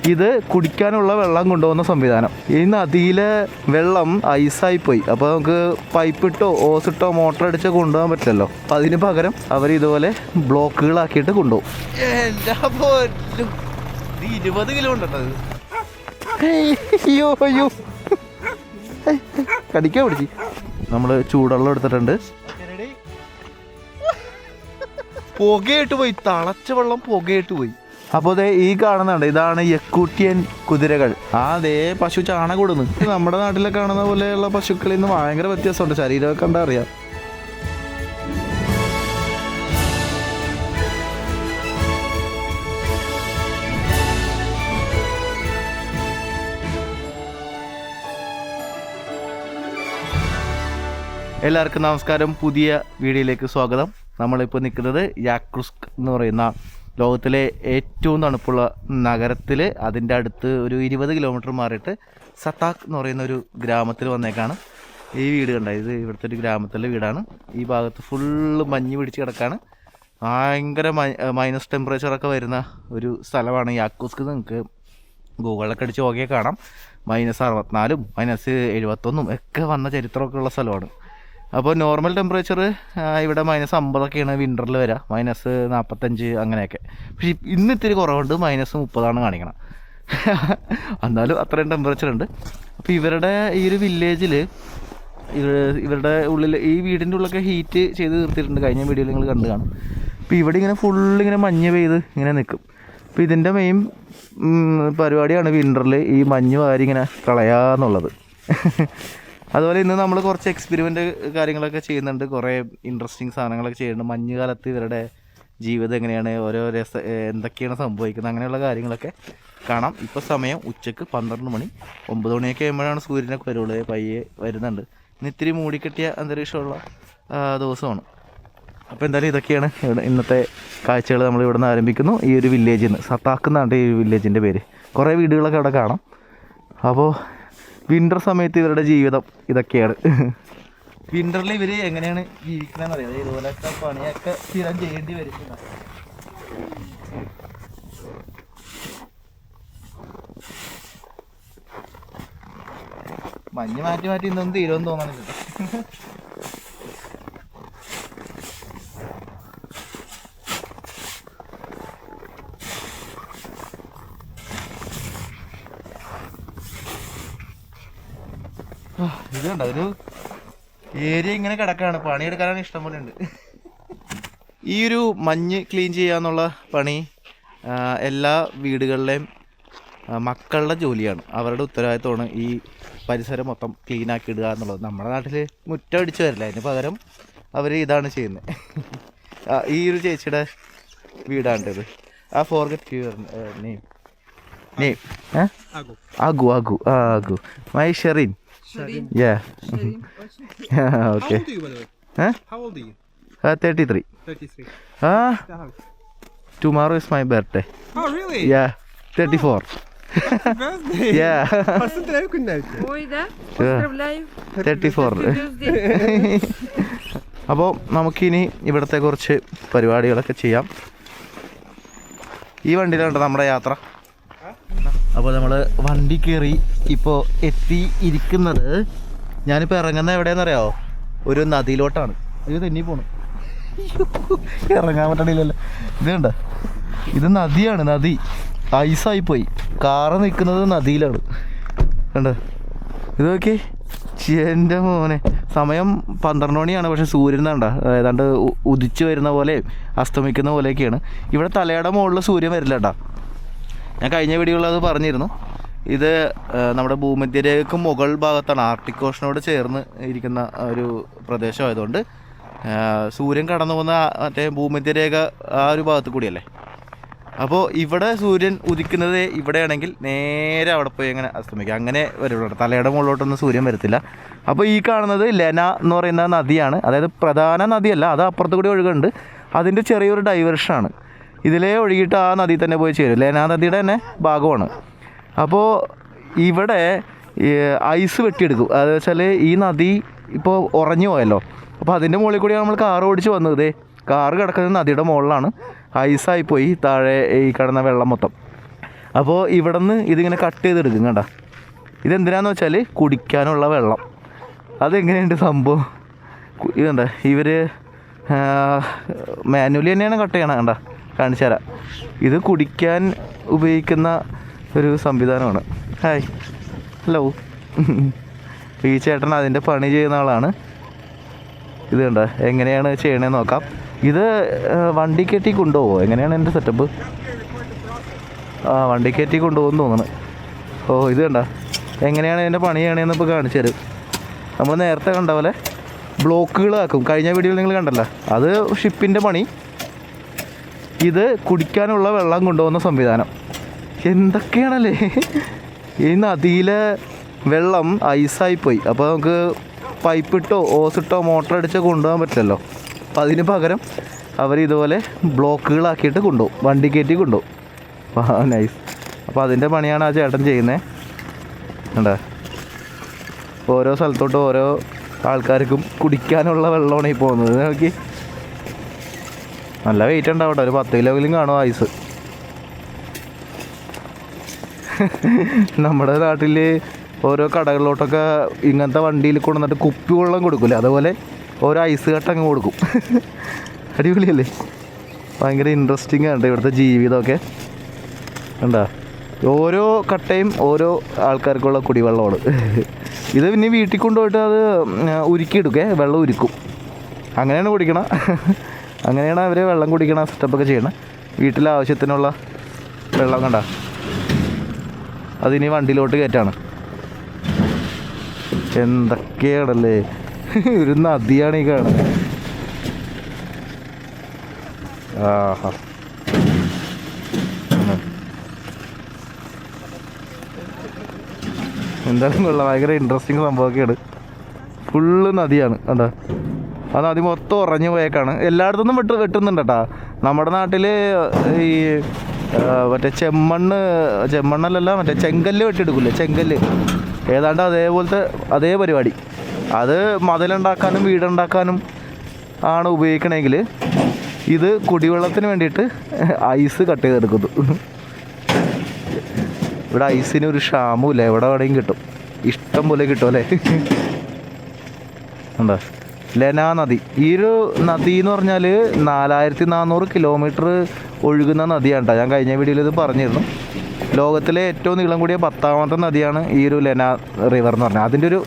ഇത് കുടിക്കാനുള്ള വെള്ളം കൊണ്ടുപോകുന്ന സംവിധാനം. ഈ നദിയിലെ വെള്ളം ഐസായിപ്പോയി. അപ്പോൾ നമുക്ക് പൈപ്പിട്ടോ ഓസിട്ടോ മോട്ടർ അടിച്ചോ കൊണ്ടുപോകാൻ പറ്റില്ലല്ലോ. അപ്പം അതിന് പകരം അവർ ഇതുപോലെ ബ്ലോക്കുകളാക്കിയിട്ട് കൊണ്ടുപോകും. 20 കിലോ ഉണ്ടത്. അയ്യോ അയ്യോ കടിക്കാൻ പിടിച്ച്. നമ്മൾ ചൂടുവെള്ളം എടുത്തിട്ടുണ്ട്. പുകയായിട്ട് പോയി, തളച്ച വെള്ളം പുകയായിട്ട് പോയി. അപ്പോൾ ദേ ഈ കാണുന്നുണ്ട്, ഇതാണ് യക്കൂട്ടിയൻ കുതിരകൾ. ദേ പശു ചാണകം കൊടുന്നു. നമ്മുടെ നാട്ടിലെ കാണുന്ന പോലെയുള്ള പശുക്കളിൽ നിന്ന് ഭയങ്കര വ്യത്യാസമുണ്ട്. ശരീരമൊക്കെ കണ്ടാ അറിയാം. എല്ലാവർക്കും നമസ്കാരം. പുതിയ വീഡിയോയിലേക്ക് സ്വാഗതം. നമ്മളിപ്പോൾ നിൽക്കുന്നത് യാക്രുസ്ക് എന്ന് പറയുന്ന ലോകത്തിലെ ഏറ്റവും തണുപ്പുള്ള നഗരത്തിൽ, അതിൻ്റെ അടുത്ത് ഒരു 20 കിലോമീറ്റർ മാറിയിട്ട് സത്താക് എന്ന് പറയുന്ന ഒരു ഗ്രാമത്തിൽ വന്നേക്കാണ്. ഈ വീട് കണ്ട, ഇത് ഇവിടുത്തെ ഒരു ഗ്രാമത്തിലെ വീടാണ്. ഈ ഭാഗത്ത് ഫുള്ള് മഞ്ഞ് പിടിച്ച് കിടക്കാണ്. ഭയങ്കര മൈനസ് ടെമ്പറേച്ചറൊക്കെ വരുന്ന ഒരു സ്ഥലമാണ് യാക്രുസ്ക്. നിങ്ങൾക്ക് ഗൂഗിളിലൊക്കെ അടിച്ച് നോക്കിയാൽ കാണാം. -64, -71 ഒക്കെ വന്ന ചരിത്രമൊക്കെ ഉള്ള സ്ഥലമാണ്. അപ്പോൾ നോർമൽ ടെമ്പറേച്ചർ ഇവിടെ -50ഒക്കെയാണ് വിൻ്ററിൽ വരിക, -45 അങ്ങനെയൊക്കെ. പക്ഷേ ഇന്ന് ഇത്തിരി കുറവുണ്ട്, -30 കാണിക്കണം. എന്നാലും അത്രയും ടെമ്പറേച്ചർ ഉണ്ട്. അപ്പോൾ ഇവരുടെ ഈ ഒരു വില്ലേജിൽ ഇവരുടെ ഉള്ളിൽ ഈ വീടിൻ്റെ ഉള്ളൊക്കെ ഹീറ്റ് ചെയ്ത് നിർത്തിയിട്ടുണ്ട്. കഴിഞ്ഞ വീഡിയോയിൽ നിങ്ങൾ കണ്ടു കാണും. അപ്പോൾ ഇവിടെ ഇങ്ങനെ ഫുള്ളിങ്ങനെ മഞ്ഞ് പെയ്ത് ഇങ്ങനെ നിൽക്കും. അപ്പോൾ ഇതിൻ്റെ മെയിൻ പരിപാടിയാണ് വിൻ്ററിൽ ഈ മഞ്ഞ് വാരി ഇങ്ങനെ കളയാന്നുള്ളത്. അതുപോലെ ഇന്ന് നമ്മൾ കുറച്ച് എക്സ്പെരിമെൻ്റ് കാര്യങ്ങളൊക്കെ ചെയ്യുന്നുണ്ട്. കുറേ ഇൻട്രസ്റ്റിംഗ് സാധനങ്ങളൊക്കെ ചെയ്യുന്നുണ്ട്. മഞ്ഞുകാലത്ത് ഇവരുടെ ജീവിതം എങ്ങനെയാണ്, ഓരോ എന്തൊക്കെയാണ് സംഭവിക്കുന്നത്, അങ്ങനെയുള്ള കാര്യങ്ങളൊക്കെ കാണാം. ഇപ്പോൾ സമയം ഉച്ചക്ക് 12 മണി, 9 മണിയൊക്കെ ആകുമ്പോഴാണ് സൂര്യനൊക്കെ വരുള്ളൂ. പയ്യെ വരുന്നുണ്ട്. ഇന്ന് ഇത്തിരി മൂടിക്കെട്ടിയ അന്തരീക്ഷമുള്ള ദിവസമാണ്. അപ്പോൾ എന്തായാലും ഇതൊക്കെയാണ് ഇന്നത്തെ കാഴ്ചകൾ. നമ്മൾ ഇവിടെ നിന്ന് ആരംഭിക്കുന്നു. ഈ ഒരു വില്ലേജിൽ നിന്ന്, സത്താക്ക് എന്നാണ് ഈ വില്ലേജിൻ്റെ പേര്. കുറേ വീടുകളൊക്കെ അവിടെ കാണാം. അപ്പോൾ വിൻ്റർ സമയത്ത് ഇവരുടെ ജീവിതം ഇതൊക്കെയാണ്. വിൻ്ററിൽ ഇവർ എങ്ങനെയാണ് ജീവിക്കണമെന്ന് അറിയാം. ഇതുപോലത്തെ പണിയൊക്കെ സ്ഥിരം ചെയ്യേണ്ടി വരും. മഞ്ഞ് മാറ്റി മാറ്റി ഇന്നൊന്നും തീരുമെന്ന് തോന്നണില്ല. ഇതുണ്ട്, ഒരു ഏരിയ ഇങ്ങനെ കിടക്കാണ്. പണിയെടുക്കാനാണ് ഇഷ്ടം പോലെ ഉണ്ട്. ഈ ഒരു മഞ്ഞ് ക്ലീൻ ചെയ്യാന്നുള്ള പണി എല്ലാ വീടുകളിലെയും മക്കളുടെ ജോലിയാണ്. അവരുടെ ഉത്തരവാദിത്തമാണ് ഈ പരിസരം മൊത്തം ക്ലീൻ ആക്കി ഇടുക എന്നുള്ളത്. നമ്മുടെ നാട്ടിൽ മുറ്റം അടിച്ചു വരില്ല, അതിന് പകരം അവർ ഇതാണ് ചെയ്യുന്നത്. ഈ ഒരു ചേച്ചിയുടെ വീടാണിത്. Forget your name. ആഗു ആഗു ആഗു my Sherin. Yeah. Okay. How old are you, by the way? How old are you? 33. 33. Tomorrow is my birthday. Oh, really? Yeah, 34. Happy birthday. Yeah. Поздравляю, кундайки. Ой, да? Поздравляю. 34. Tuesday. അപ്പോൾ നമുക്കിനി ഇവിടുത്തെ കുറച്ച് പരിപാടികളൊക്കെ ചെയ്യാം. ഈ വണ്ടിയിലുണ്ട് നമ്മുടെ യാത്ര. അപ്പോൾ നമ്മൾ വണ്ടി കയറി ഇപ്പോൾ ഇരിക്കുന്നത്, ഞാനിപ്പോൾ ഇറങ്ങുന്നത് എവിടെയെന്നറിയാമോ? ഒരു നദിയിലോട്ടാണ്. ഇത് തെന്നി പോണു, ഇറങ്ങാൻ പറ്റണില്ലല്ലോ. ഇത് കണ്ട, ഇത് നദിയാണ്. നദി ഐസായിപ്പോയി. കാറ് നിൽക്കുന്നത് നദിയിലാണ്. കണ്ട, ഇത് നോക്കി. എൻ്റെ മോനെ, സമയം 12 മണിയാണ്. പക്ഷേ സൂര്യൻ കണ്ട ഏതാണ്ട് ഉദിച്ചു വരുന്ന പോലെ അസ്തമിക്കുന്ന പോലെയൊക്കെയാണ്. ഇവിടെ തലയുടെ മുകളിൽ സൂര്യൻ വരില്ല കേട്ടോ. ഞാൻ കഴിഞ്ഞ വീഡിയോയിൽ അത് പറഞ്ഞിരുന്നു. ഇത് നമ്മുടെ ഭൂമധ്യരേഖയ്ക്ക് മുകൾ ഭാഗത്താണ്, ആർട്ടിക് ഓഷനോട് ചേർന്ന് ഇരിക്കുന്ന ഒരു പ്രദേശമായതുകൊണ്ട് സൂര്യൻ കടന്നു പോകുന്ന മറ്റേ ഭൂമധ്യരേഖ ആ ഒരു ഭാഗത്ത് കൂടിയല്ലേ. അപ്പോൾ ഇവിടെ സൂര്യൻ ഉദിക്കുന്നത് ഇവിടെയാണെങ്കിൽ നേരെ അവിടെ പോയി അങ്ങനെ അസ്തമിക്കുക. അങ്ങനെ വരുള്ളൂ. തലയുടെ മുകളിലോട്ടൊന്നും സൂര്യൻ വരത്തില്ല. അപ്പോൾ ഈ കാണുന്നത് ലെന എന്ന് പറയുന്ന നദിയാണ്. അതായത് പ്രധാന നദിയല്ല, അത് അപ്പുറത്ത് കൂടി ഒഴുകുന്നുണ്ട്. അതിൻ്റെ ചെറിയൊരു ഡൈവേർഷനാണ്. ഇതിലേ ഒഴുകിയിട്ട് ആ നദിയിൽ തന്നെ പോയി ചേരും. ലേനാ നദിയുടെ തന്നെ ഭാഗമാണ്. അപ്പോൾ ഇവിടെ ഐസ് വെട്ടിയെടുക്കും. അതെന്ന് വെച്ചാൽ ഈ നദി ഇപ്പോൾ ഉറഞ്ഞു പോയല്ലോ. അപ്പോൾ അതിൻ്റെ മുകളിൽ കൂടിയാണ് നമ്മൾ കാറ് ഓടിച്ച് വന്നത്. കാറ് കിടക്കുന്നത് നദിയുടെ മുകളിലാണ്. ഐസായിപ്പോയി താഴെ ഈ കിടന്ന വെള്ളം മൊത്തം. അപ്പോൾ ഇവിടെ നിന്ന് ഇതിങ്ങനെ കട്ട് ചെയ്തെടുക്കും കണ്ട. ഇതെന്തിനാന്ന് വെച്ചാൽ കുടിക്കാനുള്ള വെള്ളം. അതെങ്ങനെയുണ്ട് സംഭവം? ഇതുണ്ട ഇവർ മാനുവലി തന്നെയാണ് കട്ട് ചെയ്യണം. കണ്ട കാണിച്ചു തരാം. ഇത് കുടിക്കാൻ ഉപയോഗിക്കുന്ന ഒരു സംവിധാനമാണ്. Hi, hello. ഈ ചേട്ടൻ അതിൻ്റെ പണി ചെയ്യുന്ന ആളാണ്. ഇത് കണ്ട എങ്ങനെയാണ് ചെയ്യണതെന്ന് നോക്കാം. ഇത് വണ്ടി കയറ്റി കൊണ്ടുപോകുമോ? എങ്ങനെയാണ് എൻ്റെ സെറ്റപ്പ്? വണ്ടി കയറ്റി കൊണ്ടുപോകുമെന്ന് തോന്നുന്നു. ഇത് കണ്ട എങ്ങനെയാണ് ഇതിൻ്റെ പണി ചെയ്യണതെന്ന് ഇപ്പോൾ കാണിച്ചു തരും. നമ്മൾ നേരത്തെ കണ്ട പോലെ ബ്ലോക്കുകളാക്കും. കഴിഞ്ഞ വീഡിയോയിൽ നിങ്ങൾ കണ്ടല്ലോ, അത് ഷിപ്പിൻ്റെ പണി. ഇത് കുടിക്കാനുള്ള വെള്ളം കൊണ്ടുപോകുന്ന സംവിധാനം. എന്തൊക്കെയാണല്ലേ! ഈ നദിയിലെ വെള്ളം ഐസായിപ്പോയി. അപ്പോൾ നമുക്ക് പൈപ്പിട്ടോ ഓസിട്ടോ മോട്ടർ അടിച്ചോ കൊണ്ടുപോകാൻ പറ്റില്ലല്ലോ. അപ്പോൾ അതിന് പകരം അവർ ഇതുപോലെ ബ്ലോക്കുകളാക്കിയിട്ട് കൊണ്ടുപോകും, വണ്ടി കയറ്റി കൊണ്ടുപോകും. നൈസ്. അപ്പോൾ അതിൻ്റെ പണിയാണ് ആ ചേട്ടൻ ചെയ്യുന്നത്. കണ്ടോ, ഓരോ സ്ഥലത്തോട്ട് ഓരോ ആൾക്കാർക്കും കുടിക്കാനുള്ള വെള്ളമാണ് ഈ പോകുന്നത്. നോക്കി, നല്ല വെയിറ്റ് ഉണ്ടാവട്ടെ. ഒരു 10 കിലോയിലും കാണും ഐസ്. നമ്മുടെ നാട്ടിൽ ഓരോ കടകളിലോട്ടൊക്കെ ഇങ്ങനത്തെ വണ്ടിയിൽ കൊണ്ടുവന്നിട്ട് കുപ്പി വെള്ളം കൊടുക്കില്ല, അതുപോലെ ഓരോ ഐസ് കട്ട അങ്ങ് കൊടുക്കും. അടിപൊളിയല്ലേ? ഭയങ്കര ഇൻട്രസ്റ്റിംഗ് ആണ് ഇവിടുത്തെ ജീവിതമൊക്കെ. കണ്ടോ, ഓരോ കട്ടയും ഓരോ ആൾക്കാർക്കുള്ള കുടിവെള്ളമാണ്. ഇത് പിന്നെ വീട്ടിൽ കൊണ്ടുപോയിട്ട് അത് ഉരുക്കിയെടുക്കേ, വെള്ളം ഉരുക്കും. അങ്ങനെയാണ് കുടിക്കണം. അങ്ങനെയാണ് അവർ വെള്ളം കുടിക്കണ സെറ്റപ്പൊക്കെ ചെയ്യണം. വീട്ടിലെ ആവശ്യത്തിനുള്ള വെള്ളം കണ്ട അതിനി വണ്ടിയിലോട്ട് കയറ്റാണ്. എന്തൊക്കെയാണല്ലേ! ഒരു നദിയാണ് ഈ കാണുന്നത്. ആഹാ, എന്തായാലും കൊള്ളാം. ഭയങ്കര ഇൻട്രസ്റ്റിങ് സംഭവമൊക്കെയാണ്. ഫുള്ള് നദിയാണ് കണ്ടോ. ആ നദി മൊത്തം ഉറഞ്ഞു പോയേക്കാണ്. എല്ലായിടത്തുനിന്നും വെട്ടുന്നുണ്ട് കേട്ടോ. നമ്മുടെ നാട്ടിൽ ഈ മറ്റേ ചെമ്മണ്ണല്ലല്ല, മറ്റേ ചെങ്കല്ല് വെട്ടിയെടുക്കില്ലേ, ചെങ്കല്ല്. ഏതാണ്ട് അതേ പരിപാടി. അത് മതിലുണ്ടാക്കാനും വീടുണ്ടാക്കാനും ആണ് ഉപയോഗിക്കണമെങ്കിൽ ഇത് കുടിവെള്ളത്തിന് വേണ്ടിയിട്ട് ഐസ് കട്ട് ചെയ്തെടുക്കുന്നു. ഇവിടെ ഐസിന് ഒരു ക്ഷാമമില്ല, എവിടെ എവിടെയും കിട്ടും, ഇഷ്ടം പോലെ കിട്ടും അല്ലേ. ഉണ്ടോ, ലെനാ നദി. ഈ ഒരു നദി എന്ന് പറഞ്ഞാൽ 4400 കിലോമീറ്റർ ഒഴുകുന്ന നദിയാണ് കേട്ടോ. ഞാൻ കഴിഞ്ഞ വീഡിയോയിൽ ഇത് പറഞ്ഞിരുന്നു. ലോകത്തിലെ ഏറ്റവും നീളം കൂടിയ 10ാമത്തെ നദിയാണ് ഈ ഒരു ലെനാ റിവർ എന്ന് പറഞ്ഞാൽ. അതിൻ്റെ ഒരു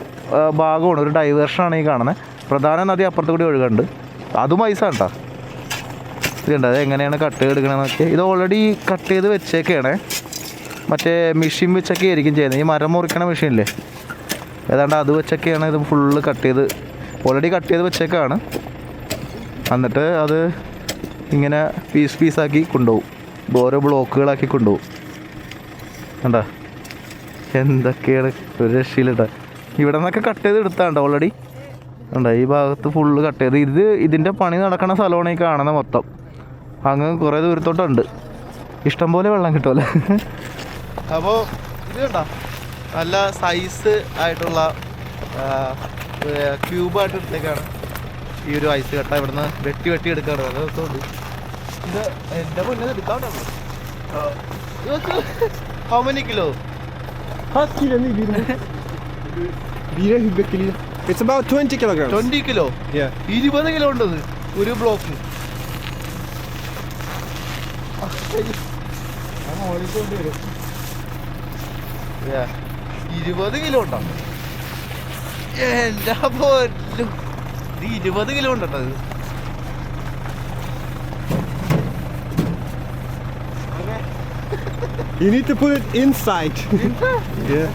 ഭാഗമാണ്, ഒരു ഡൈവേർഷനാണ് ഈ കാണുന്നത്. പ്രധാന നദി അപ്പുറത്ത് കൂടി ഒഴുകുന്നുണ്ട്, അതും ഐസാണ് കേട്ടോ. ഇതുണ്ട്, അത് എങ്ങനെയാണ് കട്ട് ചെയ്തെടുക്കണമെന്നൊക്കെ. ഇത് ഓൾറെഡി കട്ട് ചെയ്ത് വെച്ചേക്കാണ്. മറ്റേ മെഷീൻ വെച്ചൊക്കെ ആയിരിക്കും ചെയ്യുന്നത്. ഈ മരം മുറിക്കണ മെഷീനില്ലേ, ഏതാണ്ട് അത് വെച്ചൊക്കെയാണ് ഇത് ഫുള്ള് ഓൾറെഡി കട്ട് ചെയ്ത് വെച്ചേക്കാണ്. എന്നിട്ട് അത് ഇങ്ങനെ പീസാക്കി കൊണ്ടുപോകും, ഓരോ ബ്ലോക്കുകളാക്കി കൊണ്ടുപോകും. കണ്ടോ എന്തൊക്കെയാണ്, ഒരു രക്ഷയിലിട്ടാ. ഇവിടെ നിന്നൊക്കെ കട്ട് ചെയ്ത് എടുത്താണ്ട് ഓൾറെഡി. കണ്ടോ, ഈ ഭാഗത്ത് ഫുള്ള് കട്ട് ചെയ്ത്. ഇതിൻ്റെ പണി നടക്കണ സ്ഥലമാണ് ഈ കാണുന്നത് മൊത്തം. അങ്ങ് കുറേ ദൂരത്തോട്ടുണ്ട്. ഇഷ്ടംപോലെ വെള്ളം കിട്ടുമല്ലേ. അപ്പോൾ ഇത് കണ്ടോ, നല്ല സൈസ് ആയിട്ടുള്ള ക്യൂബായിട്ട് എടുത്തേക്കാണ് ഈ ഒരു ഐസ് കട്ട. ഇവിടുന്ന് വെട്ടി എടുക്കുകയാണ്. നല്ല രസമുണ്ട്. ഇത് എൻ്റെ മുന്നേ എടുക്കാണ്ടോ. How many kilo? It's about 20 kilograms. 20 kilo? 20 kilo ഉണ്ടത് ഒരു ബ്ലോക്ക്. 20 കിലോ ഉണ്ടോ? എല്ലാ പോലും 20 കിലോ ഉണ്ടോ ഇത്? You need to put it inside. Yeah.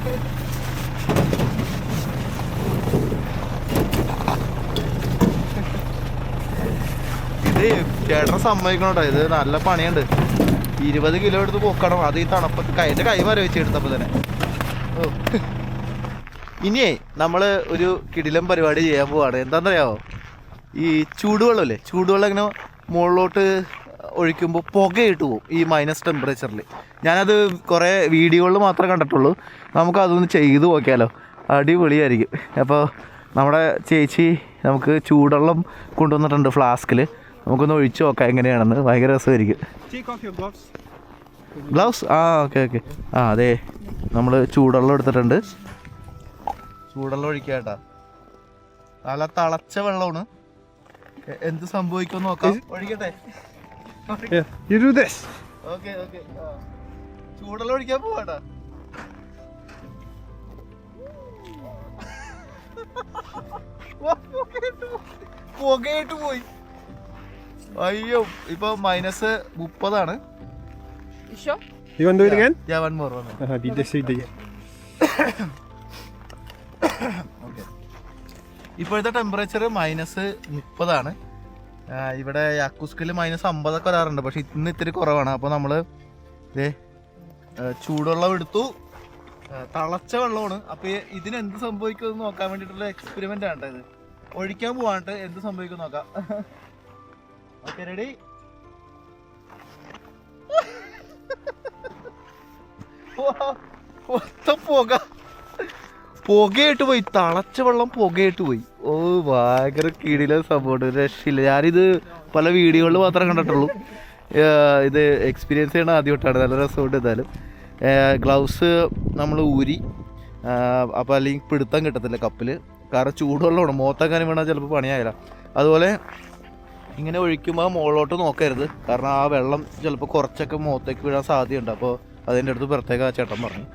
ഇത് ചേട്ടനെ സമ്മതിക്കണം കേട്ടോ. ഇത് നല്ല പണിയുണ്ട്. 20 കിലോ എടുത്ത് പൊക്കണം. അത് ഈ തണുപ്പത്ത് എൻ്റെ കൈ മരവിച്ചെടുത്തപ്പോൾ തന്നെ. ഓ, ഇനിയേ നമ്മൾ ഒരു കിടിലം പരിപാടി ചെയ്യാൻ പോവാണ്. എന്താണെന്നറിയാമോ? ഈ ചൂടുവെള്ളമല്ലേ, ചൂടുവെള്ളം ഇങ്ങനെ മുകളിലോട്ട് ഒഴിക്കുമ്പോൾ പുകയിട്ട് പോകും ഈ മൈനസ് ടെമ്പറേച്ചറിൽ. ഞാനത് കുറേ വീഡിയോകളിൽ മാത്രമേ കണ്ടിട്ടുള്ളൂ. നമുക്കതൊന്ന് ചെയ്ത് നോക്കിയാലോ, അടിപൊളിയായിരിക്കും. അപ്പോൾ നമ്മുടെ ചേച്ചി നമുക്ക് ചൂടുവെള്ളം കൊണ്ടുവന്നിട്ടുണ്ട് ഫ്ലാസ്കിൽ. നമുക്കൊന്ന് ഒഴിച്ച് നോക്കാം എങ്ങനെയാണെന്ന്. ഭയങ്കര രസമായിരിക്കും. Take off your gloves. Gloves ആ ഓക്കെ ഓക്കെ ആ അതെ നമ്മൾ ചൂടുവെള്ളം എടുത്തിട്ടുണ്ട്. ചൂടുവെള്ളം ഒഴിക്കാട്ടാ. നല്ല തിളച്ച വെള്ളമാണ്. എന്ത് സംഭവിക്കുമെന്ന് നോക്കാം. ഒഴിക്കട്ടെ. Yeah, you do this. Okay okay ചൂടുവെള്ളം ഒഴിക്കാൻ പോവാട്ടാ. പുകയിട്ട് പോയി. അയ്യോ ഇപ്പൊ -30. You sure? You want to do it again? Yeah, one more. Did they say that? Okay. ഇപ്പോഴത്തെ ടെമ്പറേച്ചർ -30. ഇവിടെ യാക്കുസ്കിൽ -50 വരാറുണ്ട്. പക്ഷെ ഇന്ന് ഇത്തിരി കുറവാണ്. അപ്പോൾ നമ്മൾ ചൂടുവെള്ളം എടുത്തു. തിളച്ച വെള്ളമാണ്. അപ്പോൾ ഇതിന് എന്ത് സംഭവിക്കുമെന്ന് നോക്കാൻ വേണ്ടിയിട്ടുള്ള എക്സ്പെരിമെൻ്റ് ആണ് ഇത്. ഒഴിക്കാൻ പോവാണ്ട് എന്ത് സംഭവിക്കും നോക്കാം. Okay ready. പുകയിട്ട് പോയി. തിളച്ച വെള്ളം പുകയിട്ട് പോയി. ഓ ഭയങ്കര കീടിലെ സംഭവം. രക്ഷയില്ല. ഞാനിത് പല വീഡിയോകളിൽ മാത്രമേ കണ്ടിട്ടുള്ളൂ. ഇത് എക്സ്പീരിയൻസ് ചെയ്യണ ആദ്യമായിട്ടാണ്. നല്ല രസമുണ്ട്. എന്തായാലും ഗ്ലൗസ് നമ്മൾ ഊരി. അപ്പോൾ അല്ലെങ്കിൽ പിടുത്തം കിട്ടത്തില്ല കപ്പിൽ. കാരണം ചൂടുവെള്ളമാണ്. മുഖത്തെങ്ങാനും വീണാൽ ചിലപ്പോൾ പണിയായില്ല. അതുപോലെ ഇങ്ങനെ ഒഴിക്കുമ്പോൾ മുകളിലോട്ട് നോക്കരുത്. കാരണം ആ വെള്ളം ചിലപ്പോൾ കുറച്ചൊക്കെ മുഖത്തേക്ക് വീഴാൻ സാധ്യതയുണ്ട്. അപ്പോൾ അതിൻ്റെ അടുത്ത് പ്രത്യേക ചേട്ടൻ പറഞ്ഞു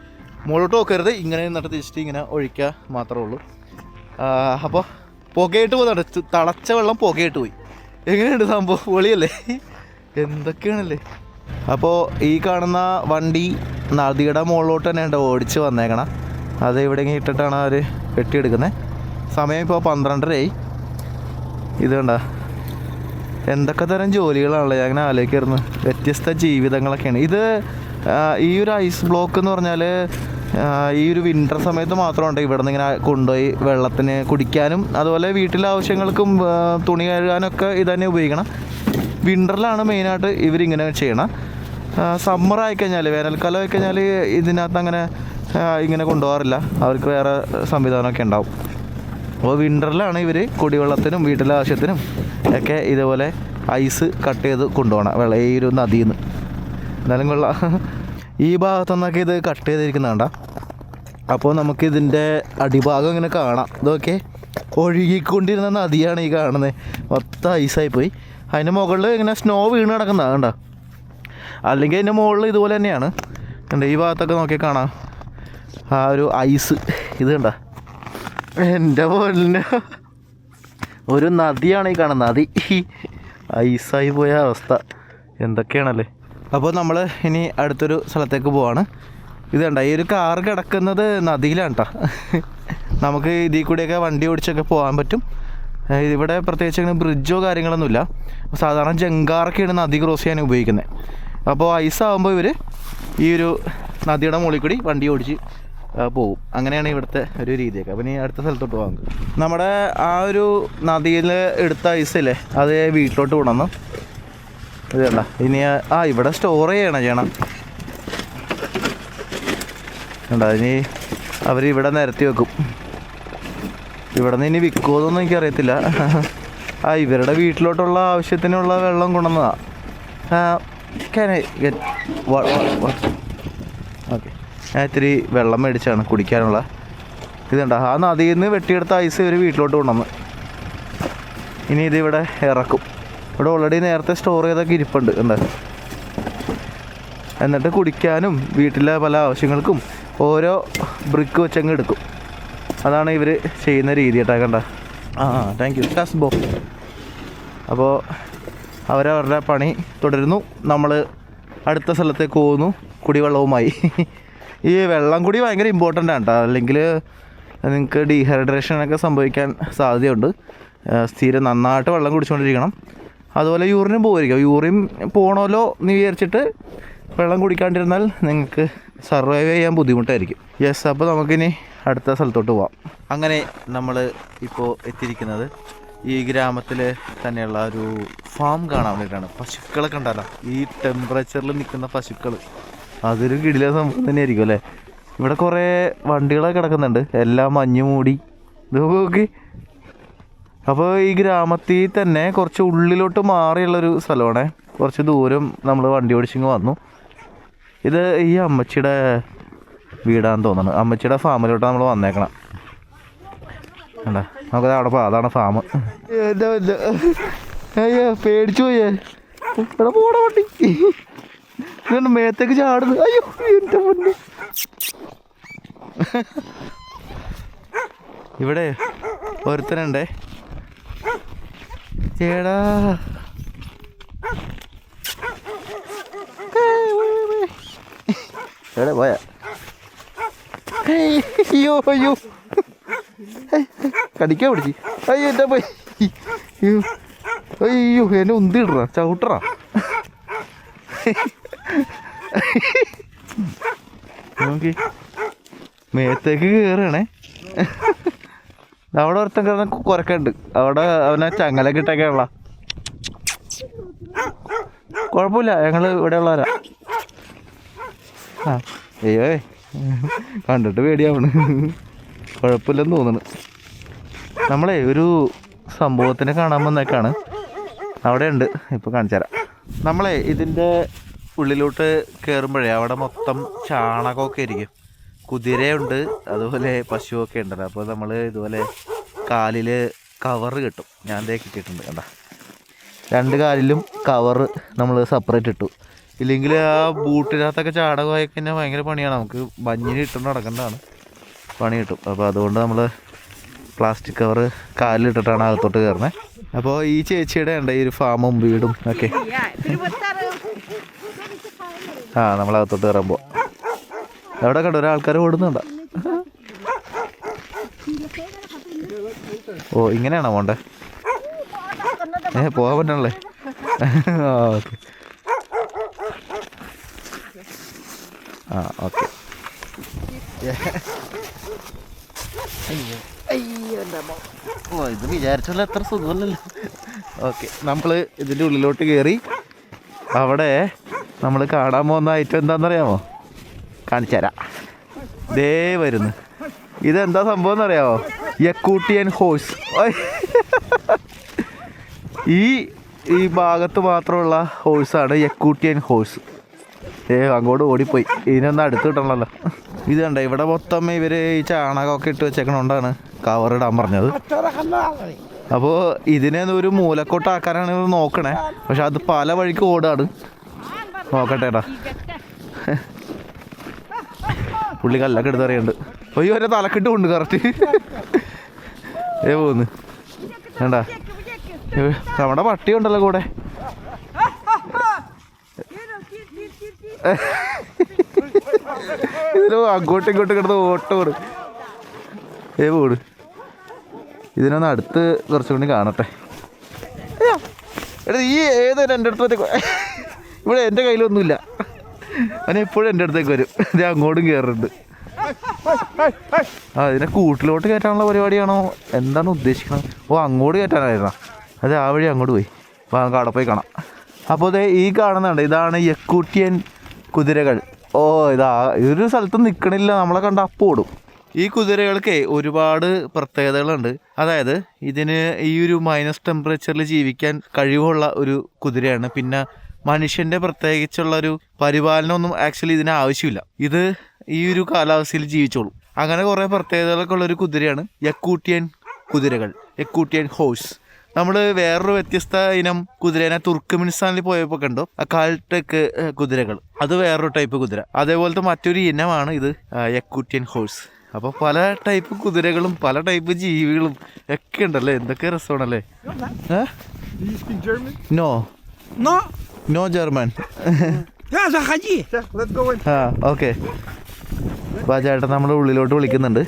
മുകളിലോട്ട് നോക്കരുത്. ഇങ്ങനെ നിന്നിട്ട് തിരിച്ചിട്ട് ഇങ്ങനെ ഒഴിക്കുക മാത്രമേ ഉള്ളൂ. അപ്പോൾ പുകയിട്ട് പോകുന്നുണ്ട്. തിളച്ച വെള്ളം പുകയിട്ട് പോയി. എങ്ങനെയുണ്ട് സംഭവം? പൊളിയല്ലേ? എന്തൊക്കെയാണല്ലേ. അപ്പോൾ ഈ കാണുന്ന വണ്ടി നദിയുടെ മുകളിലോട്ട് തന്നെ ഉണ്ട് ഓടിച്ച് വന്നേക്കണം. അത് ഇവിടെ ഇട്ടിട്ടാണ് അവർ വെട്ടിയെടുക്കുന്നത്. സമയം ഇപ്പോൾ 12:30. ഇത് കണ്ട എന്തൊക്കെ തരം ജോലികളാണല്ലോ. ഞാൻ അങ്ങനെ ആലോചിക്കായിരുന്നു. വ്യത്യസ്ത ജീവിതങ്ങളൊക്കെയാണ് ഇത്. ഈ ഒരു ഐസ് ബ്ലോക്ക് എന്ന് പറഞ്ഞാൽ ഈ ഒരു വിൻ്റർ സമയത്ത് മാത്രമുണ്ട് ഇവിടെ നിന്ന് ഇങ്ങനെ കൊണ്ടുപോയി വെള്ളത്തിന് കുടിക്കാനും അതുപോലെ വീട്ടിലെ ആവശ്യങ്ങൾക്കും തുണി കഴുകാനൊക്കെ ഇത് തന്നെ ഉപയോഗിക്കണം. വിൻ്ററിലാണ് മെയിനായിട്ട് ഇവരിങ്ങനെ ചെയ്യണം. സമ്മർ ആയിക്കഴിഞ്ഞാൽ, വേനൽക്കാലം ആയിക്കഴിഞ്ഞാൽ ഇതിനകത്ത് അങ്ങനെ ഇങ്ങനെ കൊണ്ടുപോകാറില്ല. അവർക്ക് വേറെ സംവിധാനമൊക്കെ ഉണ്ടാവും. അപ്പോൾ വിൻ്ററിലാണ് ഇവർ കുടിവെള്ളത്തിനും വീട്ടിലെ ആവശ്യത്തിനും ഒക്കെ ഇതുപോലെ ഐസ് കട്ട് ചെയ്ത് കൊണ്ടുപോകണം ഈ ഒരു നദിയിൽ നിന്ന്. എന്നാലും കൊള്ളാം. ഈ ഭാഗത്തുനിന്നൊക്കെ ഇത് കട്ട് ചെയ്തിരിക്കുന്ന കണ്ട. അപ്പോൾ നമുക്കിതിൻ്റെ അടിഭാഗം ഇങ്ങനെ കാണാം. ഇതൊക്കെ ഒഴുകിക്കൊണ്ടിരുന്ന നദിയാണ് ഈ കാണുന്നത്. മൊത്തം ഐസായി പോയി. അതിൻ്റെ മുകളിൽ ഇങ്ങനെ സ്നോ വീണ് കിടക്കുന്നതാണ് കണ്ട. അല്ലെങ്കിൽ അതിൻ്റെ മുകളിൽ ഇതുപോലെ തന്നെയാണ് കണ്ട. ഈ ഭാഗത്തൊക്കെ നോക്കി കാണാം ആ ഒരു ഐസ്. ഇത് കണ്ട എൻ്റെ പോലെ ഒരു നദിയാണ് ഈ കാണുന്നത്. നദി ഐസായി പോയ അവസ്ഥ. എന്തൊക്കെയാണല്ലേ. അപ്പോൾ നമ്മൾ ഇനി അടുത്തൊരു സ്ഥലത്തേക്ക് പോവാണ്. ഇത് കണ്ട ഈ ഒരു കാർ കിടക്കുന്നത് നദിയിലാണ് കേട്ടോ. നമുക്ക് ഇതിൽ കൂടെയൊക്കെ വണ്ടി ഓടിച്ചൊക്കെ പോകാൻ പറ്റും. ഇവിടെ പ്രത്യേകിച്ച് അങ്ങനെ ബ്രിഡ്ജോ കാര്യങ്ങളൊന്നുമില്ല. സാധാരണ ജങ്കാറൊക്കെയാണ് നദി ക്രോസ് ചെയ്യാൻ ഉപയോഗിക്കുന്നത്. അപ്പോൾ ഐസാകുമ്പോൾ ഇവർ ഈ ഒരു നദിയുടെ മുകളിൽ കൂടി വണ്ടി ഓടിച്ച് പോകും. അങ്ങനെയാണ് ഇവിടുത്തെ ഒരു രീതിയൊക്കെ. അപ്പം ഇനി അടുത്ത സ്ഥലത്തോട്ട് പോകാം. നമ്മുടെ ആ ഒരു നദിയിൽ എടുത്ത ഐസില്ലേ അത് വീട്ടിലോട്ട് കൊണ്ടുവന്നു. ഇത് കണ്ട ഇനി ഇവിടെ സ്റ്റോർ ചെയ്യണം. കണ്ട ഇനി അവരിവിടെ നിരത്തി വെക്കും. ഇവിടെ നിന്ന് ഇനി വിൽക്കുമോന്നൊന്നും എനിക്കറിയത്തില്ല. ഇവരുടെ വീട്ടിലോട്ടുള്ള ആവശ്യത്തിനുള്ള വെള്ളം കൊണ്ടുവന്നതാണ്. ഓക്കെ ഞാൻ ഇത്തിരി വെള്ളം മേടിച്ചാണ് കുടിക്കാനുള്ള. ഇതുണ്ട ആ നദിയിൽ നിന്ന് വെട്ടിയെടുത്ത ഐസ് ഇവർ വീട്ടിലോട്ട് കൊണ്ടുവന്ന് ഇനി ഇതിവിടെ ഇറക്കും. ഇവിടെ ഓൾറെഡി നേരത്തെ സ്റ്റോർ ചെയ്തൊക്കെ ഇരിപ്പുണ്ട് ഉണ്ട്. എന്നിട്ട് കുടിക്കാനും വീട്ടിലെ പല ആവശ്യങ്ങൾക്കും ഓരോ ബ്രിക്ക് വെച്ചങ്ങ് എടുക്കും. അതാണ് ഇവർ ചെയ്യുന്ന രീതി കേട്ടോ. കണ്ട താങ്ക് യു കാസ്ബോ. അപ്പോൾ അവരവരുടെ പണി തുടരുന്നു. നമ്മൾ അടുത്ത സ്ഥലത്തേക്ക് പോകുന്നു കുടിവെള്ളവുമായി. ഈ വെള്ളം കൂടി ഭയങ്കര ഇമ്പോർട്ടൻ്റ് ആണ് കേട്ടോ. അല്ലെങ്കിൽ നിങ്ങൾക്ക് ഡീഹൈഡ്രേഷനൊക്കെ സംഭവിക്കാൻ സാധ്യതയുണ്ട്. സ്ഥിരം നന്നായിട്ട് വെള്ളം കുടിച്ചുകൊണ്ടിരിക്കണം. അതുപോലെ യൂറിനും പോയിരിക്കും. യൂറിൻ പോകണമല്ലോ എന്ന് വിചാരിച്ചിട്ട് വെള്ളം കുടിക്കാണ്ടിരുന്നാൽ നിങ്ങൾക്ക് സർവൈവ് ചെയ്യാൻ ബുദ്ധിമുട്ടായിരിക്കും. യെസ്, അപ്പോൾ നമുക്കിനി അടുത്ത സ്ഥലത്തോട്ട് പോവാം. അങ്ങനെ നമ്മൾ ഇപ്പോൾ എത്തിയിരിക്കുന്നത് ഈ ഗ്രാമത്തിൽ തന്നെയുള്ള ഒരു ഫാം കാണാൻ വേണ്ടിയിട്ടാണ്. പശുക്കളൊക്കെ ഉണ്ടല്ലോ. ഈ ടെമ്പറേച്ചറിൽ നിൽക്കുന്ന പശുക്കൾ അതൊരു കിടില സംഭവം തന്നെയായിരിക്കും അല്ലേ. ഇവിടെ കുറേ വണ്ടികളൊക്കെ കിടക്കുന്നുണ്ട്. എല്ലാം മഞ്ഞ് മൂടി. ഇത് നോക്കി. അപ്പോൾ ഈ ഗ്രാമത്തിൽ തന്നെ കുറച്ച് ഉള്ളിലോട്ട് മാറിയുള്ളൊരു സ്ഥലമാണ്. കുറച്ച് ദൂരം നമ്മൾ വണ്ടി ഓടിച്ചിങ്ങ് വന്നു. ഇത് ഈ അമ്മച്ചിയുടെ വീടാന്ന് തോന്നുന്നു. അമ്മച്ചിയുടെ ഫാമിലോട്ട് നമ്മൾ വന്നേക്കണം. കണ്ടാ നമുക്കത് അവിടെ പോവാം. അതാണ് ഫാം. അയ്യോ പേടിച്ചു പോയേ. ഇവിടെ പോടാ വണ്ടി. ഇതുകൊണ്ട് മേത്തേക്ക് ചാടുന്നു. അയ്യോ എൻ്റെ മുന്നേ. ഇവിടെ ഒരുത്തനുണ്ടേ. ചേടാ എവിടെ പോയാ? അയ്യോ അയ്യോ കടിക്കാൻ പിടിച്ച്. അയ്യോ എൻ്റെ പോയി. അയ്യോ അയ്യോ എന്നെ ഉന്തിടറ ചവിട്ടറാ. നോക്കി മേത്തേക്ക് കയറണേ. അവിടെ ഒരുത്തൻ കിടന്ന് കുരക്കുണ്ട്. അവിടെ അവനെ ചങ്ങലൊക്കെ ഇട്ടൊക്കെയുള്ള. കുഴപ്പമില്ല, ഞങ്ങൾ ഇവിടെ ഉള്ളവരാ. ആ അയ്യോ കണ്ടിട്ട് പേടിയാവണ്. കുഴപ്പമില്ലെന്ന് തോന്നുന്നു. നമ്മളെ ഒരു സംഭവത്തിനെ കാണാൻ വന്നേക്കാണ്. അവിടെ ഉണ്ട്, ഇപ്പോൾ കാണിച്ചു തരാം. നമ്മളെ ഇതിൻ്റെ ഉള്ളിലോട്ട് കയറുമ്പോഴേ അവിടെ മൊത്തം ചാണകമൊക്കെ ആയിരിക്കും. കുതിരയുണ്ട്, അതുപോലെ പശുവൊക്കെ ഉണ്ടല്ലോ. അപ്പോൾ നമ്മൾ ഇതുപോലെ കാലിൽ കവറ് കിട്ടും. ഞാൻ ദേ കിട്ടിയിട്ടുണ്ട്. കണ്ട 2 കാലിലും കവറ് നമ്മൾ സെപ്പറേറ്റ് ഇട്ടു. ഇല്ലെങ്കിൽ ആ ബൂട്ടിനകത്തൊക്കെ ചാണകമായി കഴിഞ്ഞാൽ ഭയങ്കര പണിയാണ്. നമുക്ക് മഞ്ഞിന് ഇട്ടുകൊണ്ട് നടക്കേണ്ടതാണ്, പണി കിട്ടും. അപ്പോൾ അതുകൊണ്ട് നമ്മൾ പ്ലാസ്റ്റിക് കവറ് കാലിലിട്ടിട്ടാണ് അകത്തോട്ട് കയറുന്നത്. അപ്പോൾ ഈ ചേച്ചിയുടെ ഉണ്ട് ഈ ഒരു ഫാമും വീടും ഒക്കെ. ആ നമ്മളകത്തോട്ട് കയറാൻ പോവാം. എവിടെ കണ്ടോ ഒരാൾക്കാർ ഓടുന്നുണ്ടോ? ഓ ഇങ്ങനെയാണോ പോണ്ടേ? പോകാൻ പറ്റണല്ലേ? ആ ഓക്കെ. ആ ഓക്കെ. ഓ ഇത് വിചാരിച്ചല്ലോ എത്ര സുഖമല്ലല്ലോ. ഓക്കെ, നമ്മൾ ഇതിൻ്റെ ഉള്ളിലോട്ട് കയറി. അവിടെ നമ്മൾ കാണാൻ പോകുന്ന ഐറ്റം എന്താണെന്നറിയാമോ? കാണിച്ചു തരാം. ദേ വരുന്നു. ഇതെന്താ സംഭവം എന്നറിയാമോ? യക്കൂട്ടിയൻ ഹോഴ്സ്. ഈ ഭാഗത്ത് മാത്രമുള്ള ഹോഴ്സാണ് യക്കൂട്ടിയൻ ഹോഴ്സ്. അങ്ങോട്ട് ഓടിപ്പോയി. ഇതിനൊന്ന് അടുത്ത് കിട്ടണമല്ലോ. ഇത് കണ്ട ഇവിടെ മൊത്തം ഇവർ ഈ ചാണകമൊക്കെ ഇട്ട് വെച്ചേക്കണോണ്ടാണ് കവറിടാൻ പറഞ്ഞത്. അപ്പോൾ ഇതിനെ ഒരു മൂലക്കോട്ടാക്കാനാണ് ഇവർ നോക്കണേ. പക്ഷെ അത് പല വഴിക്ക് ഓടാണ്. നോക്കട്ടെ ഏട്ടാ. പുള്ളി കല്ലൊക്കെ എടുത്തറിയുന്നുണ്ട്. അയ്യോ ഒരേ തലക്കെട്ട് കൊണ്ട് കറക്റ്റ് പോന്ന് വേണ്ട. നമ്മുടെ പട്ടി ഉണ്ടല്ലോ കൂടെ. ഇതിന് അങ്ങോട്ടും ഇങ്ങോട്ടും കിടന്ന് ഓട്ടോട് പോട്. ഇതിനൊന്ന് അടുത്ത് കുറച്ചും കൂടി കാണട്ടെ. എടാ ഈ ഏതൊരു എൻ്റെ അടുത്തേക്ക് ഇവിടെ എൻ്റെ കയ്യിലൊന്നുമില്ല. അവൻ എപ്പോഴും എൻ്റെ അടുത്തേക്ക് വരും. ഇത് അങ്ങോട്ടും കയറുന്നുണ്ട്. ആ ഇതിനെ കൂട്ടിലോട്ട് കയറ്റാനുള്ള പരിപാടിയാണോ എന്താണ് ഉദ്ദേശിക്കുന്നത്? ഓ അങ്ങോട്ട് കയറ്റാനായിരുന്നോ? അത് ആ വഴി അങ്ങോട്ട് പോയി. അപ്പോൾ നമുക്ക് അവിടെ പോയി കാണാം. അപ്പോൾ ഇത് ഈ കാണുന്നുണ്ട്, ഇതാണ് യക്കൂട്ടിയൻ കുതിരകൾ. ഓ ഇതൊരു സ്ഥലത്ത് നിൽക്കണില്ല, നമ്മളെ കണ്ട അപ്പം ഓടും. ഈ കുതിരകൾക്ക് ഒരുപാട് പ്രത്യേകതകളുണ്ട്. അതായത് ഇതിന് ഈ ഒരു മൈനസ് ടെമ്പറേച്ചറിൽ ജീവിക്കാൻ കഴിവുള്ള ഒരു കുതിരയാണ്. പിന്നെ മനുഷ്യൻ്റെ പ്രത്യേകിച്ചുള്ളൊരു പരിപാലനമൊന്നും ആക്ച്വലി ഇതിന് ആവശ്യമില്ല. ഇത് ഈ ഒരു കാലാവസ്ഥയിൽ ജീവിച്ചോളും. അങ്ങനെ കുറേ പ്രത്യേകതകളൊക്കെ ഉള്ളൊരു കുതിരയാണ് യക്കൂട്ടിയൻ കുതിരകൾ, യക്കൂട്ടിയൻ ഹോഴ്സ്. നമ്മൾ വേറൊരു വ്യത്യസ്ത ഇനം കുതിരേനെ തുർക്ക്മെനിസ്ഥാനിൽ പോയപ്പോൾ കണ്ടു, കാൾടെക് കുതിരകൾ. അത് വേറൊരു ടൈപ്പ് കുതിര. അതേപോലത്തെ മറ്റൊരു ഇനമാണ് ഇത് യക്കൂട്ടിയൻ ഹോഴ്സ്. അപ്പോൾ പല ടൈപ്പ് കുതിരകളും പല ടൈപ്പ് ജീവികളും ഒക്കെ ഉണ്ടല്ലേ. എന്തൊക്കെ രസമാണല്ലേ. No No. No German. Ja, zachodzi. Let's go in. ആ ഓക്കെ. അപ്പോൾ ചേട്ടൻ നമ്മുടെ ഉള്ളിലോട്ട് വിളിക്കുന്നുണ്ട്.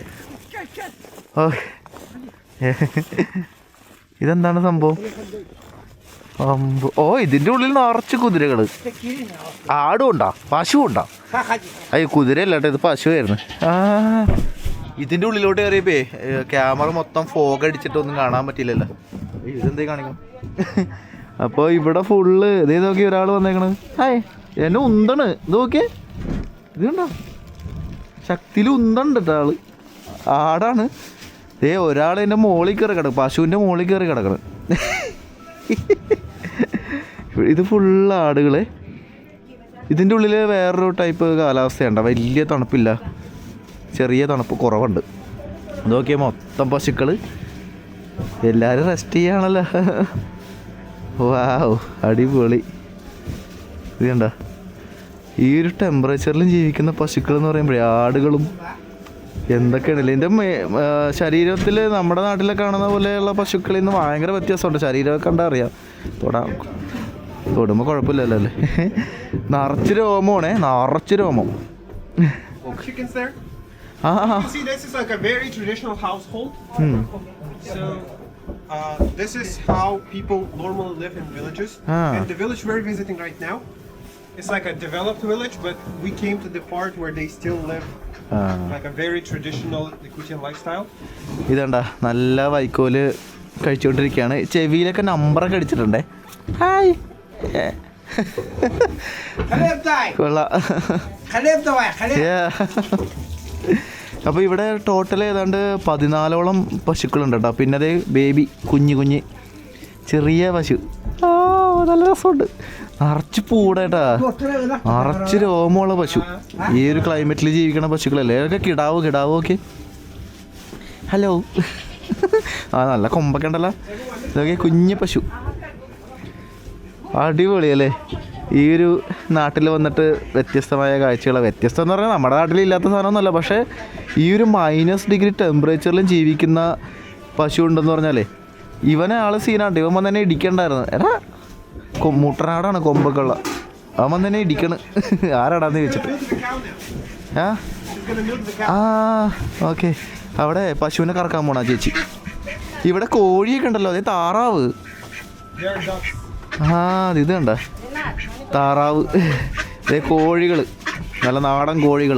ഓക്കെ. ഇതെന്താണ് സംഭവം? ഓ ഇതിൻ്റെ ഉള്ളിൽ നിറച്ച് കുതിരകൾ. ആടും ഉണ്ടോ? പശു ഉണ്ടോ? അയ്യോ കുതിരയല്ല കേട്ടോ, ഇത് പശുവായിരുന്നു. ആ ഇതിൻ്റെ ഉള്ളിലോട്ട് കയറിയപ്പോ ക്യാമറ മൊത്തം ഫോഗ് അടിച്ചിട്ടൊന്നും കാണാൻ പറ്റില്ലല്ലോ. ഇതെന്തേ കാണിക്കണം. അപ്പോൾ ഇവിടെ ഫുള്ള് ഇതേ നോക്കി ഒരാൾ വന്നേക്കണ്. ഹായ് എന്നെ ഉന്താണ്. ഇത് നോക്കിയേ, ഇത് കണ്ടോ ശക്തിയിൽ ഉന്തണ്ട് കേട്ടോ ആള്. ആടാണ്. ഒരാൾ എൻ്റെ മുകളിൽ കയറി കിടക്കും, പശുവിൻ്റെ മുകളിൽ കയറി കിടക്കണം. ഇത് ഫുള്ള് ആടുകളെ. ഇതിൻ്റെ ഉള്ളിൽ വേറൊരു ടൈപ്പ് കാലാവസ്ഥയുണ്ട്, വലിയ തണുപ്പില്ല, ചെറിയ തണുപ്പ് കുറവുണ്ട്. നോക്കിയാൽ മൊത്തം പശുക്കൾ, എല്ലാവരും റെസ്റ്റ് ചെയ്യാണല്ലോ. വാവ്, അടിപൊളി. ഇത് കണ്ട, ഈ ഒരു ടെമ്പറേച്ചറിലും ജീവിക്കുന്ന പശുക്കൾ എന്ന് പറയുമ്പോഴേ ആടുകളും എന്തൊക്കെയാണല്ലേ. ഇതിൻ്റെ ശരീരത്തിൽ നമ്മുടെ നാട്ടിലെ കാണുന്ന പോലെയുള്ള പശുക്കളിൽ നിന്ന് ഭയങ്കര വ്യത്യാസമുണ്ട്. ശരീരമൊക്കെ കണ്ടാൽ അറിയാം. തൊടുമ്പോൾ കുഴപ്പമില്ലല്ലോ അല്ലേ. നിറച്ച് രോമമാണേ, നിറച്ച് രോമം. Chickens there. ആ See, this is like a very traditional household. So, this is how people normally live in villages. And the village we're visiting right now, it's like a developed village, but we came to the part where they still live like a very traditional Yakutian lifestyle. ഇതണ്ട, നല്ല വൈക്കോല് കഴിച്ചുകൊണ്ടിരിക്കുകയാണ്. ചെവിയിലൊക്കെ നമ്പറൊക്കെ അടിച്ചിട്ടുണ്ടേ. Hi, കൊള്ളാം. അപ്പോൾ ഇവിടെ total ഏതാണ്ട് 14ഓളം പശുക്കളുണ്ട് കേട്ടോ. പിന്നെ അതേ baby കുഞ്ഞ് ചെറിയ പശു. നല്ല രസമുണ്ട്. നിറച്ച് പൂടേട്ടാ, നിറച്ച് രോമമുള്ള പശു. ഈ ഒരു ക്ലൈമറ്റിൽ ജീവിക്കണ പശുക്കളല്ലേ. അതൊക്കെ കിടാവോ ഒക്കെ. ഹലോ. നല്ല കൊമ്പൊക്കെ ഉണ്ടല്ലോ. ഇതൊക്കെ കുഞ്ഞ് പശു. അടിപൊളിയല്ലേ. ഈ ഒരു നാട്ടിൽ വന്നിട്ട് വ്യത്യസ്തമായ കാഴ്ചകൾ. വ്യത്യസ്തം എന്ന് പറഞ്ഞാൽ നമ്മുടെ നാട്ടിലില്ലാത്ത സാധനമൊന്നുമല്ല, പക്ഷേ ഈ ഒരു -डिग्री ടെമ്പറേച്ചറിലും ജീവിക്കുന്ന പശു ഉണ്ടെന്ന് പറഞ്ഞാലേ ഇവനെ ആള് സീനാണ്ട്. ഇവൻ വന്ന് തന്നെ ഇടിക്കണ്ടായിരുന്നു. എടാ, മുട്ടനാടാണ് കൊമ്പൊക്കെ ഉള്ള. അവൻ വന്ന് തന്നെ ഇടിക്കണ്. ആരാടാന്ന് ചോദിച്ചിട്ട്. ഓക്കെ. അവിടെ പശുവിനെ കറക്കാൻ പോണ ചേച്ചി. ഇവിടെ കോഴിയൊക്കെ ഉണ്ടല്ലോ, അതേ താറാവ്. ഇത് കണ്ട, താറാവ്. അതേ കോഴികൾ, നല്ല നാടൻ കോഴികൾ,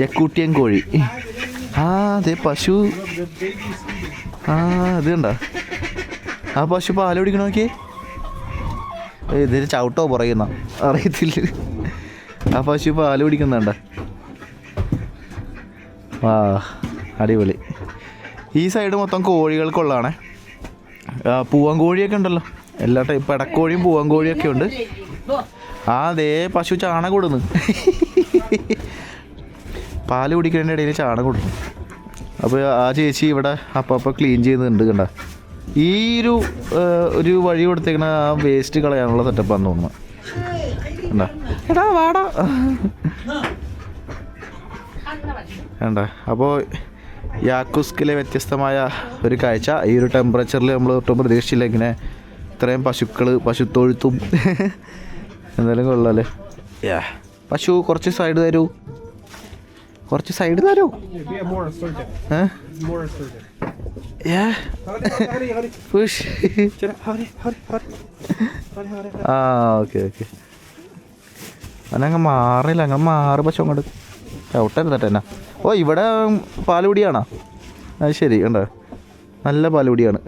യക്കൂട്ടിയൻ കോഴി. അതേ പശു. ഇത് കണ്ട, ആ പശു പാല് കുടിക്കണ നോക്കിയേ. ഇതിന് ചവിട്ടോ പറയുന്ന അറിയത്തില്ല. ആ പശു പാല് കുടിക്കുന്നുണ്ട. അടിപൊളി. ഈ സൈഡ് മൊത്തം കോഴികൾക്കുള്ളതാണേ. പൂവൻ കോഴിയൊക്കെ ഉണ്ടല്ലോ, എല്ലാ ടൈപ്പ് പെടക്കോഴിയും പൂവൻ കോഴിയൊക്കെ ഉണ്ട്. അതേ പശു ചാണകം കൊടുന്നു. പാല് കുടിക്കുന്നതിൻ്റെ ഇടയിൽ ചാണകം കൊടുക്കും. അപ്പോൾ ആ ചേച്ചി ഇവിടെ അപ്പം ക്ലീൻ ചെയ്യുന്നുണ്ട്. കണ്ട, ഈ ഒരു വഴി കൊടുത്തേക്കണ ആ വേസ്റ്റ് കളയാനുള്ള സെറ്റപ്പാന്ന് തോന്നുന്നു. കണ്ട, എടാ വാടാ. കണ്ട, അപ്പോൾ യാക്കുസ്കിലെ വ്യത്യസ്തമായ ഒരു കാഴ്ച. ഈ ഒരു ടെമ്പറേച്ചറിൽ നമ്മൾ ഒട്ടും പ്രതീക്ഷിച്ചില്ല ഇങ്ങനെ ഇത്രയും പശുത്തൊഴുത്തും. എന്തായാലും കൊള്ളാല്ലേ. പശു കുറച്ച് സൈഡ് തരൂ, കുറച്ച് സൈഡ് തരൂ. ഓക്കെ. അങ്ങ് മാറില്ല, അങ്ങനെ മാറി പശു അങ്ങോട്ട് ചവിട്ടരുതട്ടെ എന്നാ. ഓ, ഇവിടെ പാലുകുടിയാണോ? അത് ശരി. കണ്ടോ, നല്ല പാലുകുടിയാണ്.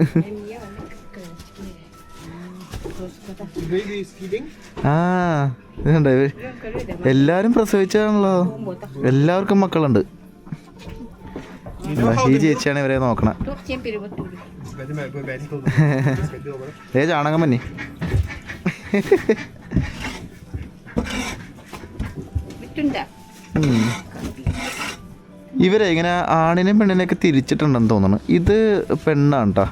ഇതുണ്ട്, എല്ലാരും പ്രസവിച്ചാണല്ലോ, എല്ലാവർക്കും മക്കളുണ്ട്. ഈ ചേച്ചിയാണ് ഇവരെ നോക്കണ. ചാണകം മഞ്ഞി. ഇവരെ ഇങ്ങനെ ആണിനെയും പെണ്ണിനെയൊക്കെ തിരിച്ചിട്ടുണ്ടെന്ന് തോന്നുന്നു. ഇത് പെണ്ണാണ് കേട്ടോ,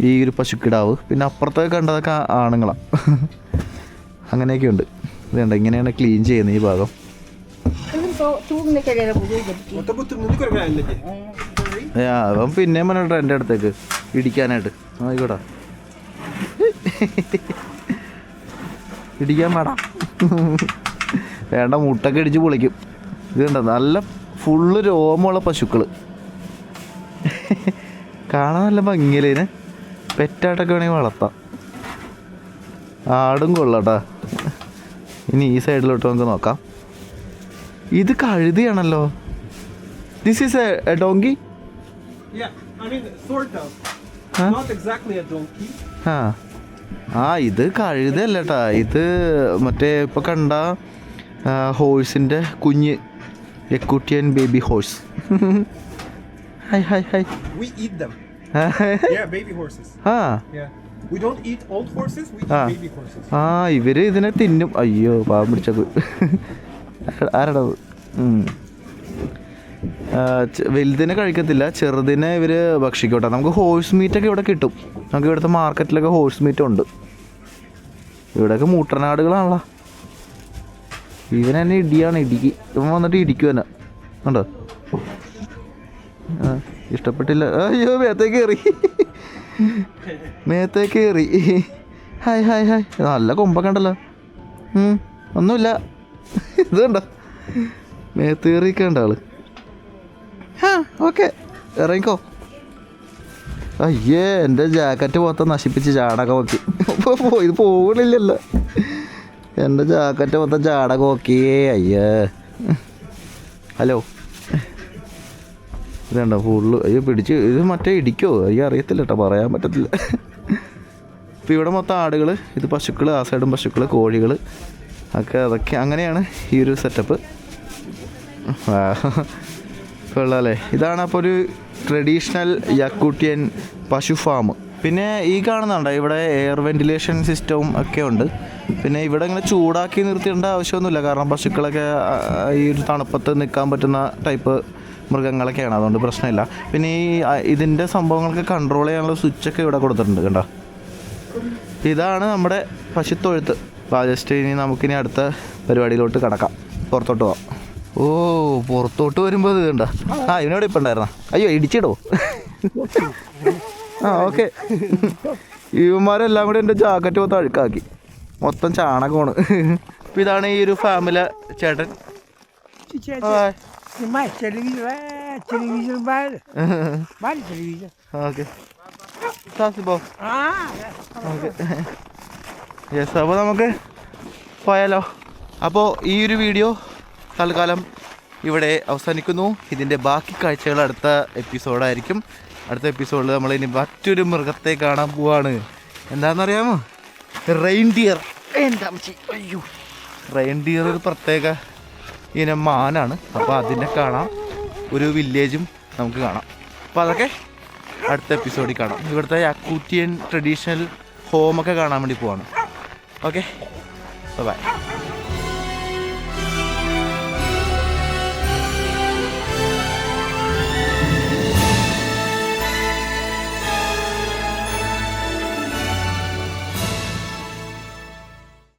ഈ ഒരു പശുക്കിടാവ്. പിന്നെ അപ്പുറത്തൊക്കെ കണ്ടതൊക്കെ ആണുങ്ങളാണ്. അങ്ങനെയൊക്കെ ഉണ്ട്. ഇതുണ്ട്, ഇങ്ങനെയാണ് ക്ലീൻ ചെയ്യുന്നത് ഈ ഭാഗം. അവൻ പിന്നെയും പറഞ്ഞിട്ടോ എൻ്റെ അടുത്തേക്ക് ഇടിക്കാനായിട്ട്. ആയിക്കോട്ടെ, ഇടിക്കാൻ പാടാ. വേണ്ട, മുട്ടൊക്കെ ഇടിച്ച് പൊളിക്കും. ഇതുണ്ട്, നല്ല ഫുള്ള് രോമമുള്ള പശുക്കൾ. കാണാൻ നല്ല ഭംഗിയില്ലേ. പെറ്റായിട്ടൊക്കെ വേണമെങ്കിൽ വളർത്താം. ആടും കൊള്ളാട്ടാ. ഇനി ഈ സൈഡിലോട്ട് നമുക്ക് നോക്കാം. ഇത് കഴുതിയാണല്ലോ. This is a donkey. ഇത് കഴുതല്ലേട്ടാ, ഇത് മറ്റേ ഇപ്പൊ കണ്ട ഹോഴ്സിന്റെ കുഞ്ഞ്, യക്കൂട്ടിയൻ baby horse. Hi. We eat them. Yeah, baby horses. Yeah. We don't eat old horses, we eat Ah. baby horses. ആ ഇവര് ഇതിനെ തിന്നും. അയ്യോ പാവം പിടിച്ചത്. ആരടത്? വലുതിനെ കഴിക്കത്തില്ല, ചെറുതിനെ ഇവര് ഭക്ഷിക്കോട്ടെ. നമുക്ക് ഹോഴ്സ് മീറ്റൊക്കെ ഇവിടെ കിട്ടും. നമുക്ക് ഇവിടുത്തെ മാർക്കറ്റിലൊക്കെ ഹോഴ്സ് മീറ്റ് ഉണ്ട്. ഇവിടെയൊക്കെ മൂട്ടനാടുകളാണല്ലോ. ഇവനെന്നെ ഇടിയാണ്, ഇടിക്ക്. ഇവൻ വന്നിട്ട് ഇടിക്കും എന്നെ ഉണ്ടോ? ഇഷ്ടപ്പെട്ടില്ല. അയ്യോ മേത്തേക്ക് കയറി, മേത്തേക്ക് കയറി. Hi hi hi. നല്ല കൊമ്പൊക്കെ ഉണ്ടല്ലോ. ഒന്നുമില്ല. ഇത് കണ്ടോ മേത്ത് കയറിയൊക്കെ ഉണ്ട് ആള്. ഓക്കെ ഇറങ്ങിക്കോ. അയ്യേ എൻ്റെ ജാക്കറ്റ് മൊത്തം നശിപ്പിച്ച് ചാടക നോക്കി. ഇത് പോകണില്ലല്ലോ. എൻ്റെ ജാക്കറ്റ് മൊത്തം ചാടക നോക്കിയേ. അയ്യേ ഹലോ. ഇതുണ്ടോ ഫുള്ള്. അയ്യോ പിടിച്ച് ഇത് മറ്റേ ഇടിക്കോ? അയ്യോ അറിയത്തില്ല കേട്ടോ, പറയാൻ പറ്റത്തില്ല. ഇപ്പം ഇവിടെ മൊത്തം ആടുകൾ, ഇത് പശുക്കൾ, ആ സൈഡും പശുക്കൾ, കോഴികൾ ഒക്കെ. അതൊക്കെ അങ്ങനെയാണ് ഈ ഒരു സെറ്റപ്പ്. കൊള്ളാമല്ലേ. ഇതാണ് അപ്പോൾ ഒരു ട്രഡീഷണൽ യാക്കൂട്ടിയൻ പശു ഫാം. പിന്നെ ഈ കാണുന്നുണ്ടോ ഇവിടെ എയർ വെന്റിലേഷൻ സിസ്റ്റവും ഒക്കെ ഉണ്ട്. പിന്നെ ഇവിടെ ഇങ്ങനെ ചൂടാക്കി നിർത്തിയേണ്ട ആവശ്യമൊന്നുമില്ല, കാരണം പശുക്കളൊക്കെ ഈ ഒരു തണുപ്പത്ത് നിൽക്കാൻ പറ്റുന്ന ടൈപ്പ് മൃഗങ്ങളൊക്കെയാണ്, അതുകൊണ്ട് പ്രശ്നമില്ല. പിന്നെ ഈ ഇതിൻ്റെ സംഭവങ്ങളൊക്കെ കൺട്രോൾ ചെയ്യാനുള്ള സ്വിച്ചൊക്കെ ഇവിടെ കൊടുത്തിട്ടുണ്ട് കണ്ടോ. ഇതാണ് നമ്മുടെ പശുത്തൊഴുത്ത്. ജസ്റ്റ് ഇനി നമുക്കിനി അടുത്ത പരിപാടിയിലോട്ട് കിടക്കാം, പുറത്തോട്ട് പോവാം. ഓ പുറത്തോട്ട് വരുമ്പോൾ ഇത് കണ്ട. ഇവനോട് ഇപ്പം ഉണ്ടായിരുന്ന. അയ്യോ ഇടിച്ചിടോ. ഓക്കെ. ഇവന്മാരെല്ലാം കൂടി എൻ്റെ ജാക്കറ്റ് മൊത്തം അഴുക്കാക്കി, മൊത്തം ചാണകമാണ്. അപ്പം ഇതാണ് ഈ ഒരു ഫാമിലെ ചേട്ടൻ. Mais televisão televisão vale. Vale televisão. Okay സാസിബോ. Okay yes. അപ്പോൾ നമുക്ക് പോയാലോ. അപ്പോൾ ഈ ഒരു വീഡിയോ തൽക്കാലം ഇവിടെ അവസാനിക്കുന്നു. ഇതിൻ്റെ ബാക്കി കാഴ്ചകൾ അടുത്ത എപ്പിസോഡായിരിക്കും. അടുത്ത എപ്പിസോഡിൽ നമ്മളിനി മറ്റൊരു മൃഗത്തെ കാണാൻ പോവാണ്. എന്താണെന്നറിയാമോ? റെയിൻഡിയർ. എൻ്റെ അമ്മച്ചി. അയ്യോ, റെയിൻഡിയർ ഒരു പ്രത്യേക ഇനം മാനാണ്. അപ്പോൾ അതിനെ കാണാം. ഒരു വില്ലേജും നമുക്ക് കാണാം. അപ്പോൾ അതൊക്കെ അടുത്ത എപ്പിസോഡിൽ കാണാം. ഇവിടുത്തെ യാക്കൂട്ടിയൻ ട്രഡീഷണൽ ഹോമൊക്കെ കാണാൻ വേണ്ടി പോവാണ്. Okay bye.